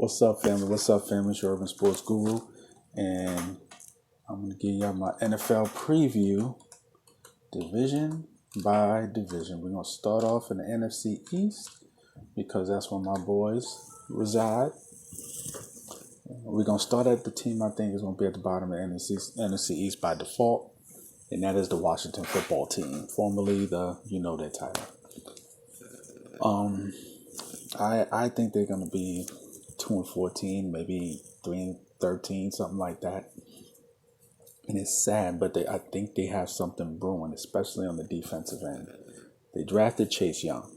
What's up, family? What's up, family? It's your Urban Sports Guru, and I'm going to give y'all my NFL preview, division by division. We're going to start off in the NFC East because that's where my boys reside. We're going to start at the team I think is going to be at the bottom of the NFC East by default, and that is the Washington Football Team, formerly the their title. I think they're going to be 2-14, maybe 3-13, something like that. And it's sad, but I think they have something brewing, especially on the defensive end. They drafted Chase Young.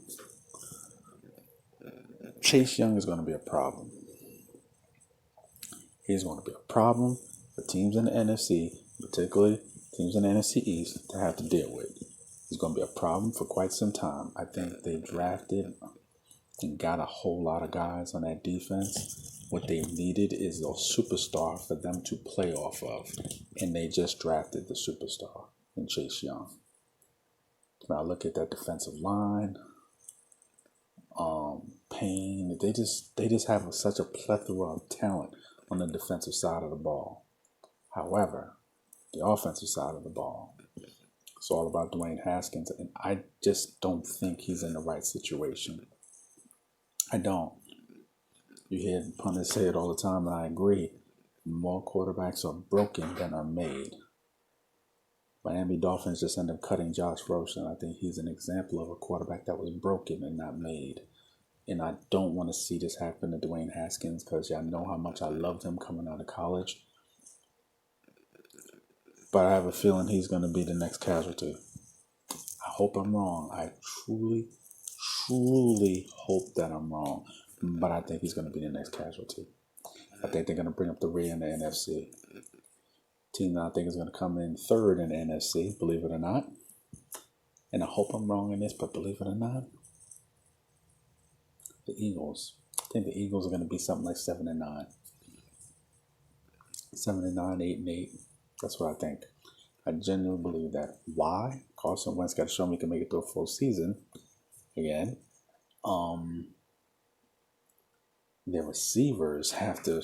Chase Young is going to be a problem. He's going to be a problem for teams in the NFC, particularly teams in the NFC East, to have to deal with. He's going to be a problem for quite some time. I think they drafted and got a whole lot of guys on that defense. What they needed is a superstar for them to play off of. And they just drafted the superstar in Chase Young. When I look at that defensive line, Payne, they just have such a plethora of talent on the defensive side of the ball. However, the offensive side of the ball, it's all about Dwayne Haskins, and I just don't think he's in the right situation. I don't. You hear pundits say it all the time, and I agree. More quarterbacks are broken than are made. Miami Dolphins just ended up cutting Josh Rosen. I think he's an example of a quarterback that was broken and not made. And I don't want to see this happen to Dwayne Haskins because y'all know how much I loved him coming out of college. But I have a feeling he's going to be the next casualty. I hope I'm wrong. I truly hope that I'm wrong. But I think he's going to be the next casualty. I think they're going to bring up the rear in the NFC. Team that I think is going to come in third in the NFC, believe it or not. And I hope I'm wrong in this, but believe it or not, the Eagles. I think the Eagles are going to be something like 7-9. 7-9, 8-8. That's what I think. I genuinely believe that. Why? Carson Wentz got to show me he can make it through a full season. Again. Their receivers have to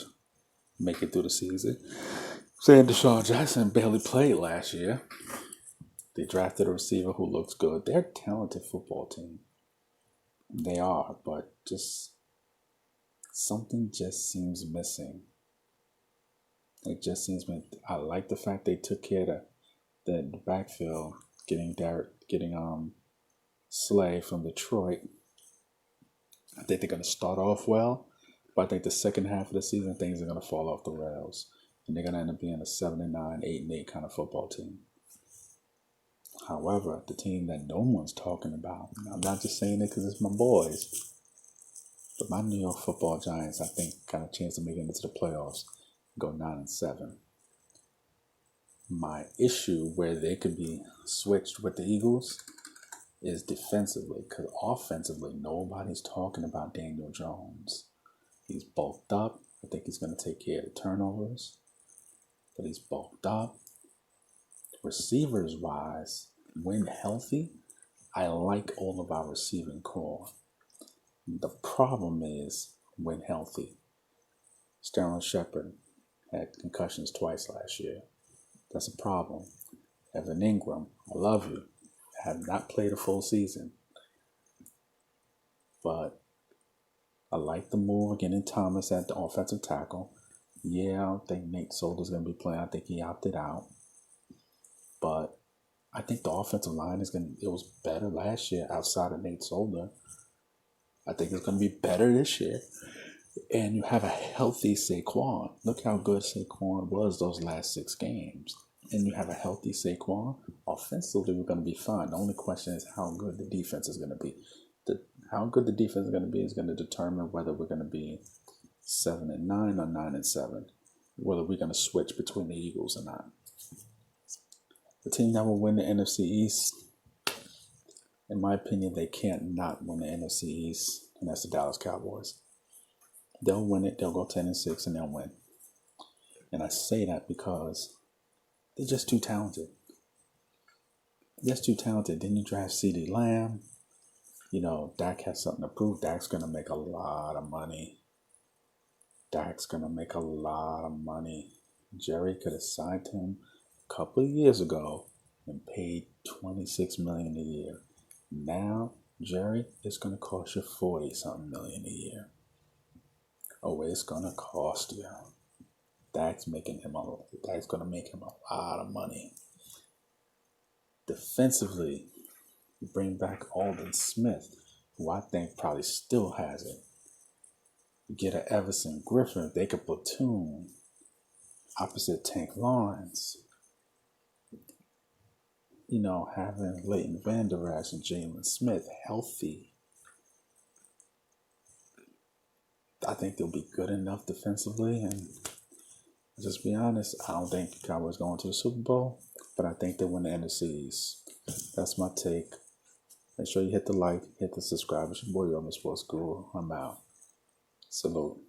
make it through the season. Saying Deshaun Jackson barely played last year. They drafted a receiver who looks good. They're a talented football team. They are, but just something just seems missing. It just seems missing. I like the fact they took care of the backfield, getting Slay from Detroit. I think they're going to start off well, but I think the second half of the season things are going to fall off the rails, and they're going to end up being a 7-9, 8-8 kind of football team. However, the team that no one's talking about, I'm not just saying it because it's my boys, but my New York Football Giants, I think, got a chance to make it into the playoffs, go 9-7. My issue where they could be switched with the Eagles is defensively, because offensively, nobody's talking about Daniel Jones. He's bulked up. I think he's going to take care of the turnovers, but he's bulked up. Receivers-wise, when healthy, I like all of our receiving core. The problem is when healthy. Sterling Shepard had concussions twice last year. That's a problem. Evan Ingram, I love you. Have not played a full season. But I like the move of getting Thomas at the offensive tackle. Yeah, I don't think Nate Solder's going to be playing. I think he opted out. But I think the offensive line it was better last year outside of Nate Solder. I think it's going to be better this year. And you have a healthy Saquon. Look how good Saquon was those last 6 games. And you have a healthy Saquon. Offensively, we're going to be fine. The only question is how good the defense is going to be. How good the defense is going to be is going to determine whether we're going to be 7-9 or 9-7. Whether we're going to switch between the Eagles or not. The team that will win the NFC East, in my opinion, they can't not win the NFC East, and that's the Dallas Cowboys. They'll win it. They'll go 10-6, and they'll win. And I say that because they're just too talented. Just too talented. Then you draft CeeDee Lamb. Dak has something to prove. Dak's going to make a lot of money. Dak's gonna make a lot of money. Jerry could have signed him a couple of years ago and paid $26 million a year. Now Jerry is gonna cost you 40-something million a year. Oh, it's gonna cost you. Dak's gonna make him a lot of money. Defensively, you bring back Aldon Smith, who I think probably still has it. You get an Everson Griffin, they could platoon opposite Tank Lawrence. You know, having Leighton Vander Esch and Jalen Smith healthy, I think they'll be good enough defensively. And just be honest, I don't think the Cowboys going to the Super Bowl, but I think they win the NFC East. That's my take. Make sure you hit the like, hit the subscribe. It's your boy, Urban Sports Guru. I'm out. Salute.